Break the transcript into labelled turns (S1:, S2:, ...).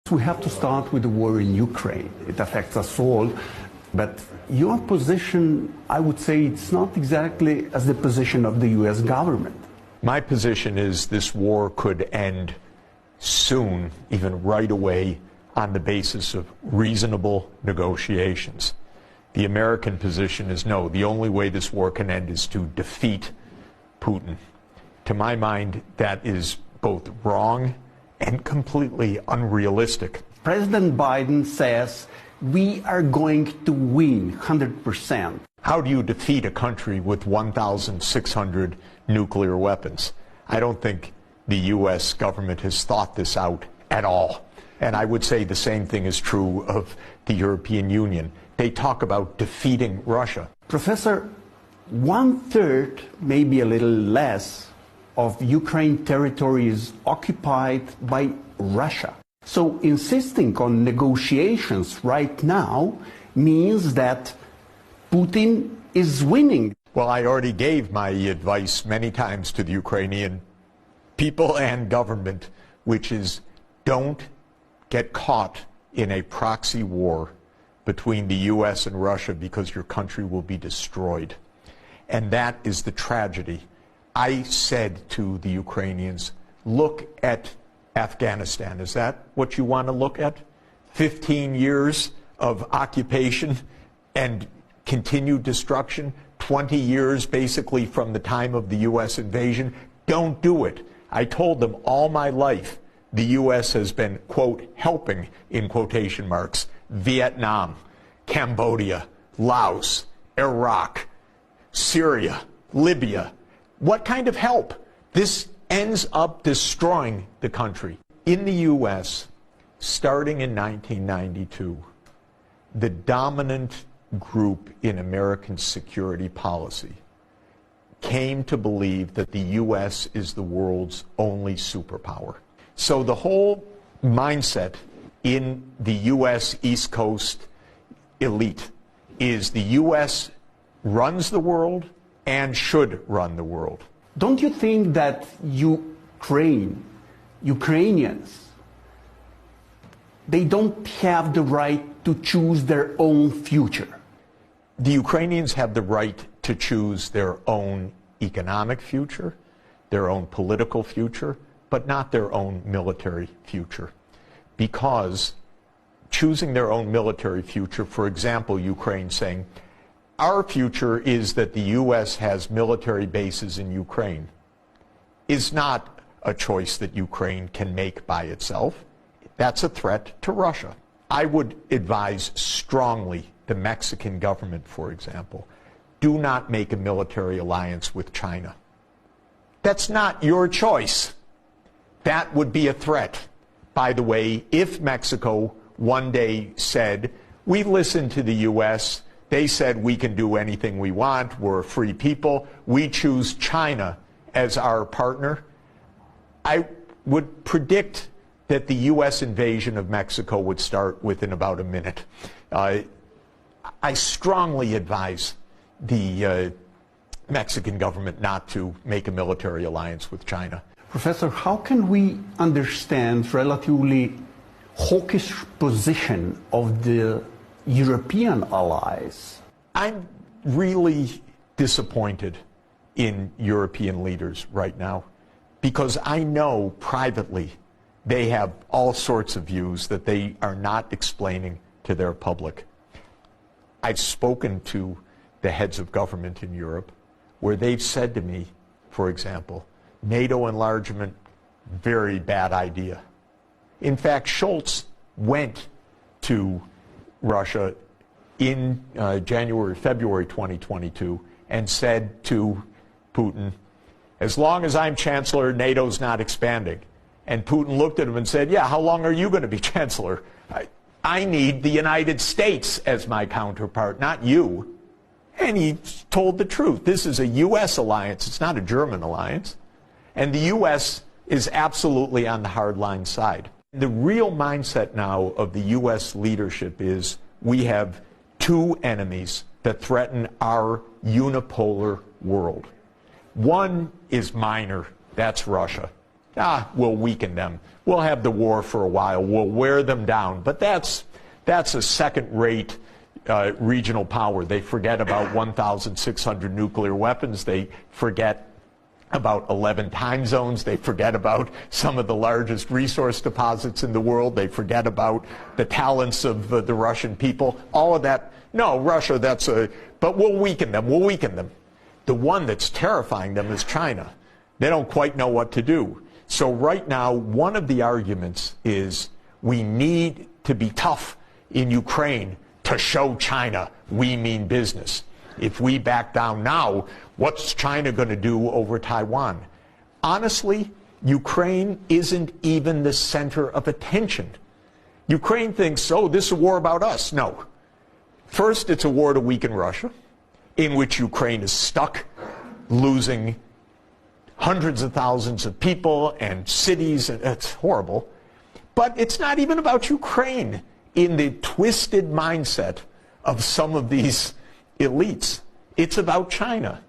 S1: We have to start with the war in Ukraine. It affects us all. But your position, I would say, it's not exactly as the position of the U.S. government.
S2: My position is this war could end soon, even right away, on the basis of reasonable negotiations. The American position is no, the only way this war can end is to defeat Putin. To my mind, that is both wrong and completely unrealistic.
S1: President Biden says we are going to win 100%.
S2: How do you defeat a country with 1,600 nuclear weapons? I don't think the U.S. government has thought this out at all. And I would say the same thing is true of the European Union. They talk about defeating Russia.
S1: Professor, 1/3, maybe a little less, of Ukraine territory is occupied by Russia. So insisting on negotiations right now means that Putin is winning.
S2: Well, I already gave my advice many times to the Ukrainian people and government, which is don't get caught in a proxy war between the U.S. and Russia because your country will be destroyed. And that is the tragedy. I said to the Ukrainians, look at Afghanistan. Is that what you want to look at? 15 years of occupation and continued destruction, 20 years basically from the time of the U.S. invasion. Don't do it. I told them all my life the U.S. has been, quote, helping, in quotation marks, Vietnam, Cambodia, Laos, Iraq, Syria, Libya. What kind of help? This ends up destroying the country. In the U.S., starting in 1992, the dominant group in American security policy came to believe that the U.S. is the world's only superpower. So the whole mindset in the U.S. East Coast elite is the U.S. runs the world and should run the world.
S1: Don't you think that Ukrainians, they don't have the right to choose their own future?
S2: The Ukrainians have the right to choose their own economic future, their own political future, but not their own military future. Because choosing their own military future, for example, Ukraine saying, our future is that the U.S. has military bases in Ukraine, is not a choice that Ukraine can make by itself. That's a threat to Russia. I would advise strongly the Mexican government, for example, do not make a military alliance with China. That's not your choice. That would be a threat. By the way, if Mexico one day said, we listened to the U.S., they said we can do anything we want, we're a free people, we choose China as our partner, I would predict that the U.S. invasion of Mexico would start within about a minute. I strongly advise the Mexican government not to make a military alliance with China.
S1: Professor, how can we understand relatively hawkish position of the European allies?
S2: I'm really disappointed in European leaders right now because I know privately they have all sorts of views that they are not explaining to their public. I've spoken to the heads of government in Europe where they've said to me, for example, NATO enlargement, very bad idea. In fact, Schultz went to Russia in February 2022 and said to Putin, as long as I'm chancellor, NATO's not expanding. And Putin looked at him and said, yeah, how long are you going to be chancellor? I need the United States as my counterpart, not you. And he told the truth. This is a U.S. alliance. It's not a German alliance. And the U.S. is absolutely on the hardline side. The real mindset now of the U.S. leadership is we have two enemies that threaten our unipolar world. One is minor, that's Russia. we'll weaken them. We'll have the war for a while. We'll wear them down. But that's a second-rate regional power. They forget about 1,600 nuclear weapons. They forget about 11 time zones. They forget about some of the largest resource deposits in the world. They forget about the talents of the Russian people. All of that. No, Russia, but we'll weaken them. We'll weaken them. The one that's terrifying them is China. They don't quite know what to do. So right now, one of the arguments is we need to be tough in Ukraine to show China we mean business. If we back down now, what's China going to do over Taiwan? Honestly, Ukraine isn't even the center of attention. Ukraine thinks, oh, this is a war about us. No. First, it's a war to weaken Russia, in which Ukraine is stuck, losing hundreds of thousands of people and cities. It's horrible. But it's not even about Ukraine in the twisted mindset of some of these elites. It's about China.